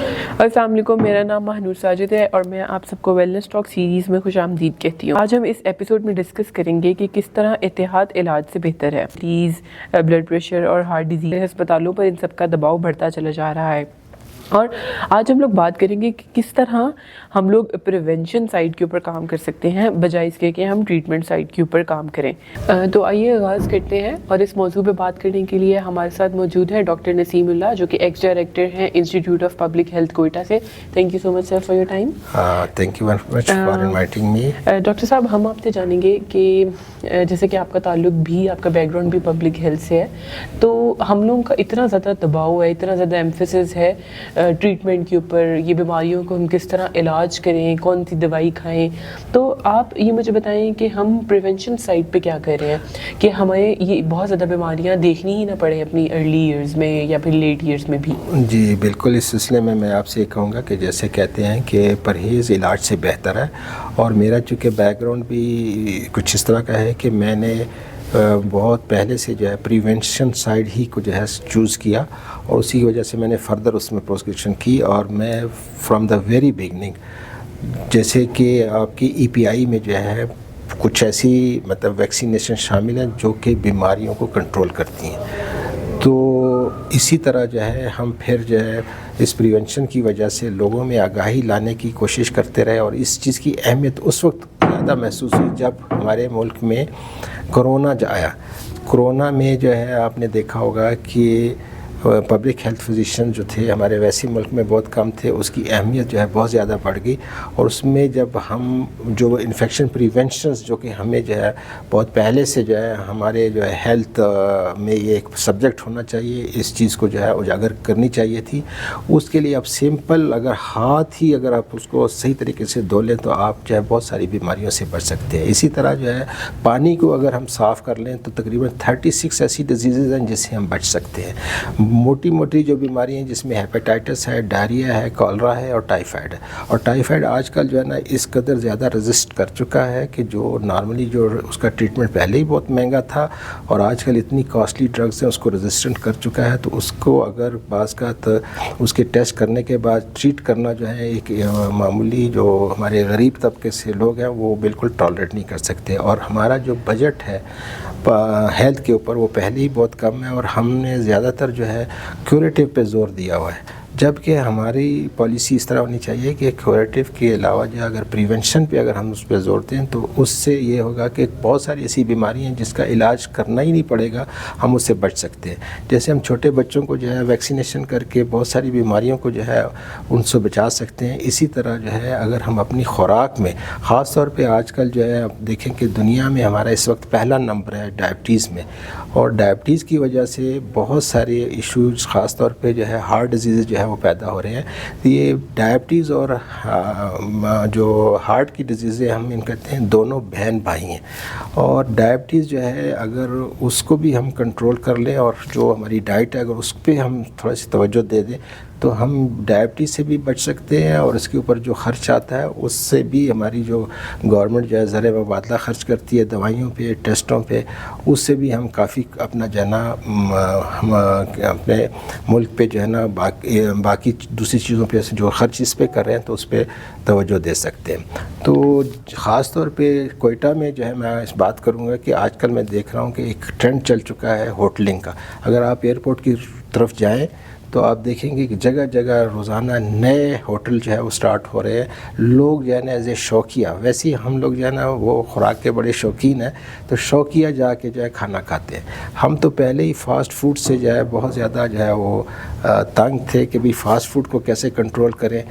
السلام علیکم، میرا نام مہنور ساجد ہے اور میں آپ سب کو ویلنس ٹاک سیریز میں خوش آمدید کہتی ہوں۔ آج ہم اس ایپیسوڈ میں ڈسکس کریں گے کہ کس طرح اتحاد علاج سے بہتر ہے۔ ڈیز، بلڈ پریشر اور ہارٹ ڈیزیز ہسپتالوں پر ان سب کا دباؤ بڑھتا چلا جا رہا ہے، اور آج ہم لوگ بات کریں گے کہ کس طرح ہم لوگ پریونشن سائڈ کے اوپر کام کر سکتے ہیں بجائے اس کے کہ ہم ٹریٹمنٹ سائڈ کے اوپر کام کریں۔ تو آئیے آغاز کرتے ہیں، اور اس موضوع پہ بات کرنے کے لیے ہمارے ساتھ موجود ہے ڈاکٹر نسیم اللہ، جو کہ ایکس ڈائریکٹر ہیں institute of public health Quetta سے۔ Thank you so much sir for your time. Thank you very much for inviting me. Doctor صاحب، ہم آپ سے جانیں گے کہ جیسے کہ آپ کا تعلق بھی، آپ کا بیک گراؤنڈ بھی پبلک ہیلتھ سے ہے، تو ہم لوگوں کا اتنا زیادہ دباؤ ہے، اتنا زیادہ ایمفیسس ہے ٹریٹمنٹ کے اوپر، یہ بیماریوں کو ہم کس طرح علاج کریں، کون سی دوائی کھائیں، تو آپ یہ مجھے بتائیں کہ ہم پریونشن سائڈ پہ کیا کر رہے ہیں کہ ہمیں یہ بہت زیادہ بیماریاں دیکھنی ہی نہ پڑے اپنی ارلی ایئرز میں یا پھر لیٹ ایئرز میں بھی۔ جی بالکل، اس سلسلے میں آپ سے یہ کہوں گا کہ جیسے کہتے ہیں کہ پرہیز علاج سے بہتر ہے، اور میرا چونکہ بیک گراؤنڈ بھی کچھ اس طرح کا ہے کہ میں نے بہت پہلے سے جو ہے پریونشن سائڈ ہی کو جو ہے چوز کیا، اور اسی کی وجہ سے میں نے فردر اس میں پروسکرپشن کی، اور میں فرام دا ویری بگننگ، جیسے کہ آپ کی ای پی آئی میں جو ہے کچھ ایسی مطلب ویکسینیشن شامل ہیں جو کہ بیماریوں کو کنٹرول کرتی ہیں، تو اسی طرح جو ہے ہم پھر جو ہے اس پریونشن کی وجہ سے لوگوں میں آگاہی لانے کی کوشش کرتے رہے، اور اس چیز کی اہمیت اس وقت زیادہ محسوس ہوئی جب ہمارے ملک میں کرونا آیا۔ کرونا میں جو ہے آپ نے دیکھا ہوگا کہ پبلک ہیلتھ فزیشین جو تھے ہمارے ویسے ملک میں بہت کم تھے، اس کی اہمیت جو ہے بہت زیادہ بڑھ گئی، اور اس میں جب ہم جو انفیکشن پریونشنز جو کہ ہمیں جو ہے بہت پہلے سے جو ہے ہمارے جو ہے ہیلتھ میں یہ ایک سبجیکٹ ہونا چاہیے، اس چیز کو جو ہے اجاگر کرنی چاہیے تھی، اس کے لیے آپ سمپل اگر ہاتھ ہی اگر آپ اس کو صحیح طریقے سے دھو لیں تو آپ جو ہے بہت ساری بیماریوں سے بچ سکتے ہیں۔ اسی طرح جو ہے پانی کو اگر ہم صاف کر لیں تو تقریباً 36 ایسی ڈیزیزز ہیں جس سے ہم بچ سکتے ہیں۔ موٹی موٹی جو بیماریاں ہیں جس میں ہیپیٹائٹس ہے، ڈائریا ہے، کالرا ہے اور ٹائیفائڈ ہے، اور ٹائیفائڈ آج کل جو ہے نا اس قدر زیادہ رزسٹ کر چکا ہے کہ جو نارملی جو اس کا ٹریٹمنٹ پہلے ہی بہت مہنگا تھا، اور آج کل اتنی کاسٹلی ڈرگز ہیں اس کو رزسٹنٹ کر چکا ہے، تو اس کو اگر بعض کا اس کے ٹیسٹ کرنے کے بعد ٹریٹ کرنا جو ہے ایک معمولی جو ہمارے غریب طبقے سے لوگ ہیں وہ بالکل ٹالریٹ نہیں کر سکتے، اور ہمارا جو بجٹ ہے ہیلتھ کے اوپر وہ پہلے ہی بہت کم ہے، اور ہم نے زیادہ تر جو ہے کیوریٹیو پہ زور دیا ہوا ہے، جبکہ ہماری پالیسی اس طرح ہونی چاہیے کہ کیوریٹیو کے علاوہ جو اگر پریونشن پہ اگر ہم اس پہ زور دیں تو اس سے یہ ہوگا کہ بہت ساری ایسی بیماریاں ہیں جس کا علاج کرنا ہی نہیں پڑے گا، ہم اس سے بچ سکتے ہیں۔ جیسے ہم چھوٹے بچوں کو جو ہے ویکسینیشن کر کے بہت ساری بیماریوں کو جو ہے ان سے بچا سکتے ہیں، اسی طرح جو ہے اگر ہم اپنی خوراک میں، خاص طور پہ آج کل جو ہے اب دیکھیں کہ دنیا میں ہمارا اس وقت پہلا نمبر ہے ڈائبٹیز میں، اور ڈائبٹیز کی وجہ سے بہت سارے ایشوز خاص طور پہ جو ہے ہارٹ ڈیزیز جو ہے وہ پیدا ہو رہے ہیں۔ یہ ڈائبٹیز اور جو ہارٹ کی ڈیزیزیں ہم ان کہتے ہیں دونوں بہن بھائی ہیں، اور ڈائبٹیز جو ہے اگر اس کو بھی ہم کنٹرول کر لیں اور جو ہماری ڈائٹ ہے اگر اس پہ ہم تھوڑا سی توجہ دے دیں تو ہم ڈائبٹیز سے بھی بچ سکتے ہیں، اور اس کے اوپر جو خرچ آتا ہے اس سے بھی ہماری جو گورنمنٹ جو ہے زر مبادلہ خرچ کرتی ہے دوائیوں پہ، ٹیسٹوں پہ، اس سے بھی ہم کافی اپنا جو ہے نا ہم اپنے ملک پہ جو ہے نا باقی دوسری چیزوں پہ جو خرچ اس پہ کر رہے ہیں تو اس پہ توجہ دے سکتے ہیں۔ تو خاص طور پہ کوئٹہ میں جو ہے میں اس بات کروں گا کہ آج کل میں دیکھ رہا ہوں کہ ایک ٹرینڈ چل چکا ہے ہوٹلنگ کا۔ اگر آپ ایئرپورٹ کی طرف جائیں تو آپ دیکھیں گے کہ جگہ جگہ روزانہ نئے ہوٹل جو ہے وہ سٹارٹ ہو رہے ہیں، لوگ جو ہے نا ایز اے شوقیہ، ویسے ہی ہم لوگ جو ہے نا وہ خوراک کے بڑے شوقین ہیں، تو شوقیہ جا کے جو ہے کھانا کھاتے ہیں۔ ہم تو پہلے ہی فاسٹ فوڈ سے جو ہے بہت زیادہ جو ہے وہ تنگ تھے کہ بھی فاسٹ فوڈ کو کیسے کنٹرول کریں۔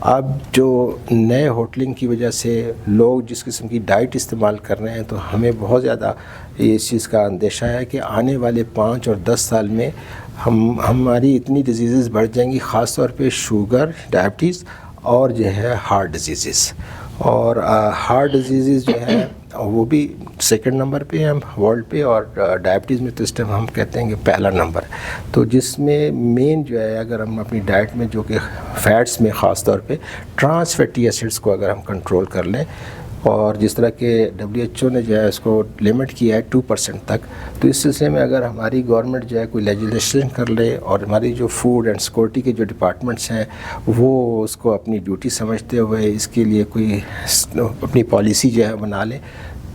اب جو نئے ہوٹلنگ کی وجہ سے لوگ جس قسم کی ڈائٹ استعمال کر رہے ہیں تو ہمیں بہت زیادہ اس چیز کا اندیشہ ہے کہ آنے والے 5 اور 10 سال میں ہماری اتنی ڈیزیزز بڑھ جائیں گی، خاص طور پہ شوگر، ڈائبٹیز اور جو ہے ہارٹ ڈیزیزز، اور ہارٹ ڈیزیزز جو ہے وہ بھی سیکنڈ نمبر پہ ہیں ورلڈ پہ، اور ڈائبٹیز میں تو اس ٹائم ہم کہتے ہیں کہ پہلا نمبر ہے۔ تو جس میں مین جو ہے اگر ہم اپنی ڈائٹ میں جو کہ فیٹس میں خاص طور پہ ٹرانس فیٹی ایسڈز کو اگر ہم کنٹرول کر لیں، اور جس طرح کہ WHO نے جو ہے اس کو لمٹ کیا ہے 2% تک. تو اس سلسلے میں اگر ہماری گورنمنٹ جو ہے کوئی لیجسلیشن کر لے اور ہماری جو فوڈ اینڈ سیکورٹی کے جو ڈپارٹمنٹس ہیں وہ اس کو اپنی ڈیوٹی سمجھتے ہوئے اس کے لیے کوئی اپنی پالیسی جو ہے بنا لے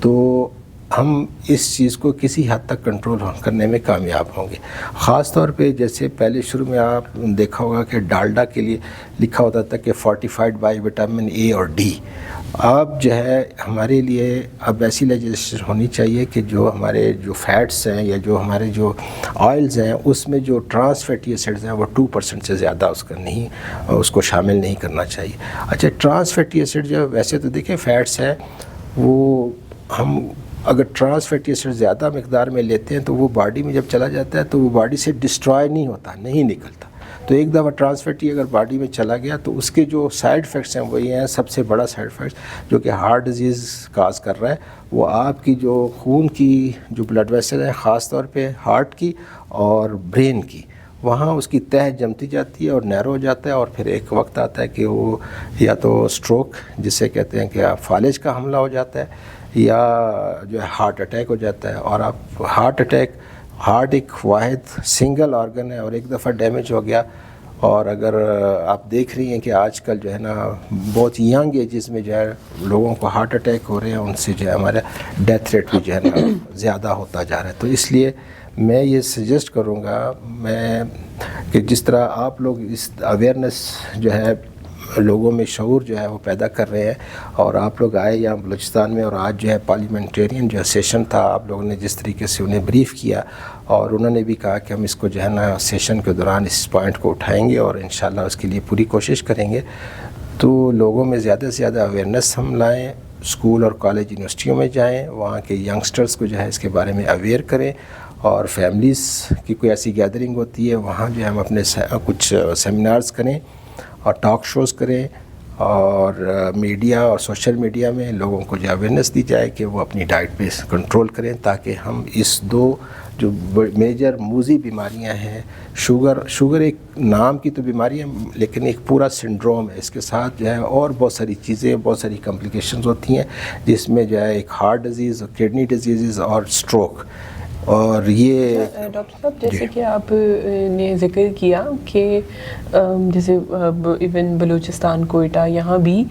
تو ہم اس چیز کو کسی حد تک کنٹرول کرنے میں کامیاب ہوں گے. خاص طور پہ جیسے پہلے شروع میں آپ دیکھا ہوگا کہ ڈالڈا کے لیے لکھا ہوتا تھا کہ فورٹیفائڈ بائی وٹامن اے اور ڈی. اب جو ہے ہمارے لیے اب ایسی لیجسلیشن ہونی چاہیے کہ جو ہمارے جو فیٹس ہیں یا جو ہمارے جو آئلز ہیں اس میں جو ٹرانس فیٹی ایسڈز ہیں وہ 2% سے زیادہ اس کو شامل نہیں کرنا چاہیے. اچھا ٹرانس فیٹی ایسڈ جو ویسے تو دیکھیں فیٹس ہے وہ ہم اگر ٹرانس فیٹی ایسڈ زیادہ مقدار میں لیتے ہیں تو وہ باڈی میں جب چلا جاتا ہے تو وہ باڈی سے ڈسٹرائے نہیں ہوتا, نہیں نکلتا. تو ایک دفعہ ٹرانس فیٹی اگر باڈی میں چلا گیا تو اس کے جو سائیڈ افیکٹس ہیں وہی ہیں. سب سے بڑا سائیڈ افیکٹ جو کہ ہارٹ ڈیزیز کاز کر رہا ہے وہ آپ کی جو خون کی جو بلڈ ویسل ہیں خاص طور پہ ہارٹ کی اور برین کی, وہاں اس کی تہہ جمتی جاتی ہے اور نیرو ہو جاتا ہے اور پھر ایک وقت آتا ہے کہ وہ یا تو سٹروک جسے کہتے ہیں کہ فالج کا حملہ ہو جاتا ہے یا جو ہے ہارٹ اٹیک ہو جاتا ہے. اور آپ ہارٹ ایک واحد سنگل آرگن ہے اور ایک دفعہ ڈیمیج ہو گیا اور اگر آپ دیکھ رہی ہیں کہ آج کل جو ہے نا بہت ینگ ایجز میں جو ہے لوگوں کو ہارٹ اٹیک ہو رہے ہیں, ان سے جو ہے ہمارا ڈیتھ ریٹ بھی جو ہے نا زیادہ ہوتا جا رہا ہے. تو اس لیے میں یہ سجیسٹ کروں گا میں کہ جس طرح آپ لوگ اس اویئرنیس جو ہے لوگوں میں شعور جو ہے وہ پیدا کر رہے ہیں اور آپ لوگ آئے یہاں بلوچستان میں اور آج جو ہے پارلیمنٹیرین جو سیشن تھا آپ لوگوں نے جس طریقے سے انہیں بریف کیا اور انہوں نے بھی کہا کہ ہم اس کو جو ہے نا سیشن کے دوران اس پوائنٹ کو اٹھائیں گے اور انشاءاللہ اس کے لیے پوری کوشش کریں گے. تو لوگوں میں زیادہ سے زیادہ اویئرنیس ہم لائیں, اسکول اور کالج یونیورسٹیوں میں جائیں, وہاں کے ینگسٹرز کو جو ہے اس کے بارے میں اویئر کریں اور فیملیز کی کوئی ایسی گیدرنگ ہوتی ہے وہاں جو ہے ہم اپنے کچھ سیمینارز کریں اور ٹاک شوز کریں اور میڈیا اور سوشل میڈیا میں لوگوں کو جو اویئرنیس دی جائے کہ وہ اپنی ڈائٹ پہ کنٹرول کریں تاکہ ہم اس دو جو میجر موذی بیماریاں ہیں, شوگر ایک نام کی تو بیماری ہے لیکن ایک پورا سنڈروم ہے, اس کے ساتھ جو ہے اور بہت ساری چیزیں بہت ساری کمپلیکیشنز ہوتی ہیں جس میں جو ہے ایک ہارٹ ڈیزیز اور کڈنی ڈیزیز اور سٹروک. اور یہ ڈاکٹر صاحب جیسے کہ آپ نے ذکر کیا کہ جیسے ایون بلوچستان کوئٹہ یہاں بھی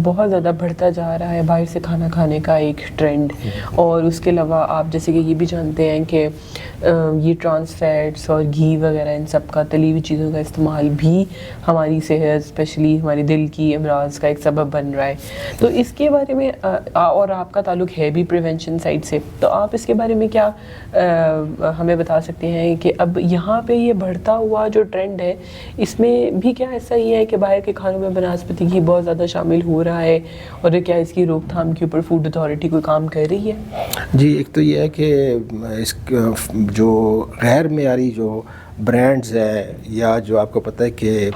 بہت زیادہ بڑھتا جا رہا ہے باہر سے کھانا کھانے کا ایک ٹرینڈ, اور اس کے علاوہ آپ جیسے کہ یہ بھی جانتے ہیں کہ یہ ٹرانس فیٹس اور گھی وغیرہ ان سب کا تلی ہوئی چیزوں کا استعمال بھی ہماری صحت اسپیشلی ہماری دل کی امراض کا ایک سبب بن رہا ہے. تو اس کے بارے میں اور آپ کا تعلق ہے بھی پریونشن سائڈ سے, تو آپ اس کے بارے میں کیا ہمیں بتا سکتے ہیں کہ اب یہاں پہ یہ بڑھتا ہوا جو ٹرینڈ ہے اس میں بھی کیا ایسا ہی ہے کہ باہر کے کھانوں میں بنسپتی گھی بہت زیادہ شامل ہو رہا ہے, اور کیا اس کی روک تھام کے اوپر فوڈ اتھارٹی کوئی کام کر رہی ہے؟ جی, ایک تو یہ ہے کہ اس جو غیر معیاری جو برانڈز ہیں یا جو آپ کو پتہ ہے کہ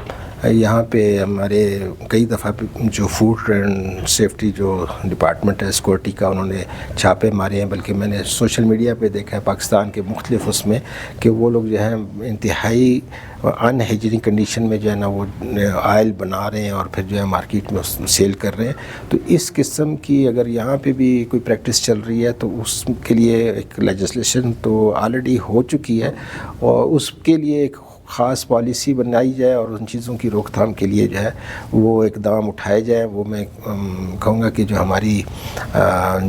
یہاں پہ ہمارے کئی دفعہ جو فوڈ اینڈ سیفٹی جو ڈپارٹمنٹ ہے سیکورٹی کا انہوں نے چھاپے مارے ہیں, بلکہ میں نے سوشل میڈیا پہ دیکھا ہے پاکستان کے مختلف اس میں کہ وہ لوگ جو ہیں انتہائی ان ہائیجینک کنڈیشن میں جو ہے نا وہ آئل بنا رہے ہیں اور پھر جو ہے مارکیٹ میں سیل کر رہے ہیں. تو اس قسم کی اگر یہاں پہ بھی کوئی پریکٹس چل رہی ہے تو اس کے لیے ایک لیجسلیشن تو آلریڈی ہو چکی ہے اور اس کے لیے ایک خاص پالیسی بنائی جائے اور ان چیزوں کی روک تھام کے لیے جو ہے وہ اقدام اٹھائے جائیں. وہ میں کہوں گا کہ جو ہماری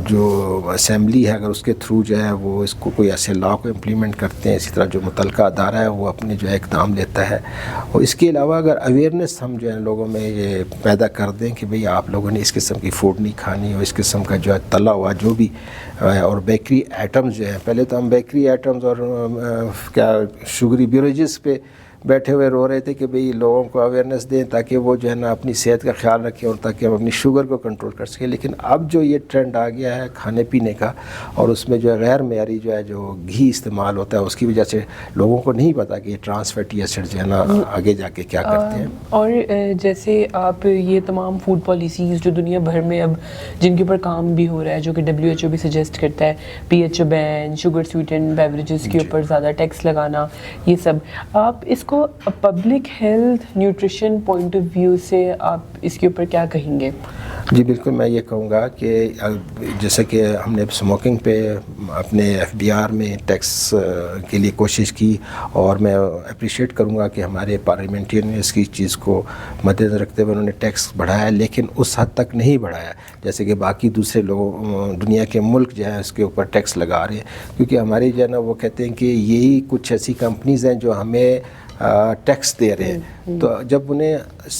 جو اسمبلی ہے اگر اس کے تھرو جو ہے وہ اس کو کوئی ایسے لا کو امپلیمنٹ کرتے ہیں, اسی طرح جو متعلقہ ادارہ ہے وہ اپنے جو ہے اقدام لیتا ہے. اور اس کے علاوہ اگر اویئرنیس ہم جو ہے لوگوں میں یہ پیدا کر دیں کہ بھئی آپ لوگوں نے اس قسم کی فوڈ نہیں کھانی اور اس قسم کا جو ہے تلا ہوا جو بھی اور بیکری آئٹمز جو ہیں, پہلے تو ہم بیکری آئٹمز اور کیا شوگری بیوریجز پہ بیٹھے ہوئے رو رہے تھے کہ بھئی لوگوں کو اویئرنیس دیں تاکہ وہ جو ہے نا اپنی صحت کا خیال رکھیں اور تاکہ ہم اپنی شوگر کو کنٹرول کر سکیں. لیکن اب جو یہ ٹرینڈ آ گیا ہے کھانے پینے کا اور اس میں جو ہے غیر معیاری جو ہے جو گھی استعمال ہوتا ہے اس کی وجہ سے لوگوں کو نہیں پتا کہ یہ ٹرانس فیٹی ایسڈ جو ہے نا آگے جا کے کیا کرتے ہیں. اور جیسے آپ یہ تمام فوڈ پالیسیز جو دنیا بھر میں اب جن کے اوپر کام بھی ہو رہا ہے جو کہ WHO بھی سجیسٹ کرتا ہے, PHO بین, شوگر سویٹن بیوریجز کے اوپر زیادہ ٹیکس لگانا, یہ سب آپ اس کو public health nutrition point of view سے آپ اس کے اوپر کیا کہیں گے؟ جی بالکل، میں یہ کہوں گا کہ جیسے کہ ہم نے اسموکنگ پہ اپنے FBR میں ٹیکس کے لیے کوشش کی، اور میں اپریشیٹ کروں گا کہ ہمارے پارلیمنٹرین نے اس کی چیز کو مد نظر رکھتے ہوئے انہوں نے ٹیکس بڑھایا، لیکن اس حد تک نہیں بڑھایا جیسے کہ باقی دوسرے لوگ دنیا کے ملک جو ہے اس کے اوپر ٹیکس لگا رہے ہیں، کیونکہ ہماری جو ہے نا وہ کہتے ہیں کہ یہی کچھ ایسی کمپنیز ہیں جو ہمیں ٹیکس دے رہے ہیں۔ تو جب انہیں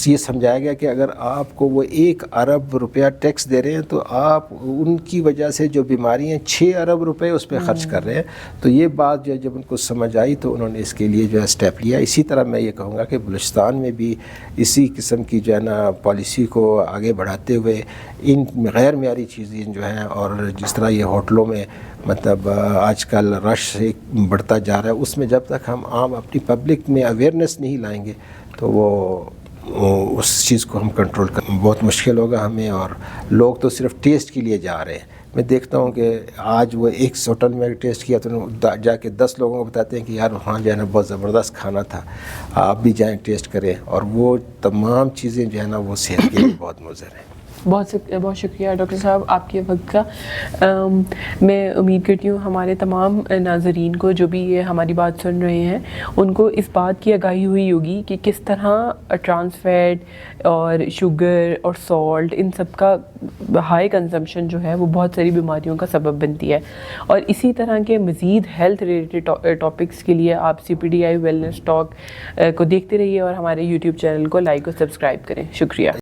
یہ سمجھایا گیا کہ اگر آپ کو وہ 1 ارب روپیہ ٹیکس دے رہے ہیں تو آپ ان کی وجہ سے جو بیماری ہیں 6 ارب روپے اس پہ خرچ کر رہے ہیں، تو یہ بات جو ہے جب ان کو سمجھ آئی تو انہوں نے اس کے لیے جو ہے اسٹیپ لیا۔ اسی طرح میں یہ کہوں گا کہ بلوچستان میں بھی اسی قسم کی جو ہے نا پالیسی کو آگے بڑھاتے ہوئے ان غیر معیاری چیزیں جو ہیں، اور جس طرح یہ ہوٹلوں میں مطلب آج کل رش بڑھتا جا رہا ہے، اس میں جب تک ہم عام اپنی پبلک میں اویئرنیس نہیں لائیں گے تو وہ اس چیز کو ہم کنٹرول کرنا بہت مشکل ہوگا ہمیں، اور لوگ تو صرف ٹیسٹ کے لیے جا رہے ہیں۔ میں دیکھتا ہوں کہ آج وہ ایک ہوٹل میں ٹیسٹ کیا تو جا کے 10 لوگوں کو بتاتے ہیں کہ یار وہاں جو ہے نا بہت زبردست کھانا تھا، آپ بھی جائیں ٹیسٹ کریں، اور وہ تمام چیزیں جو ہے نا وہ صحت کے لیے بہت مضر ہیں۔ بہت شکریہ ڈاکٹر صاحب آپ کے وقت کا۔ میں امید کرتی ہوں ہمارے تمام ناظرین کو جو بھی یہ ہماری بات سن رہے ہیں ان کو اس بات کی آگاہی ہوئی ہوگی کہ کس طرح ٹرانس فیٹ اور شوگر اور سالٹ ان سب کا ہائی کنزمپشن جو ہے وہ بہت ساری بیماریوں کا سبب بنتی ہے، اور اسی طرح کے مزید ہیلتھ ریلیٹڈ ٹاپکس کے لیے آپ CPDI ویلنس ٹاک کو دیکھتے رہیے اور ہمارے YouTube چینل کو لائک اور سبسکرائب کریں۔ شکریہ۔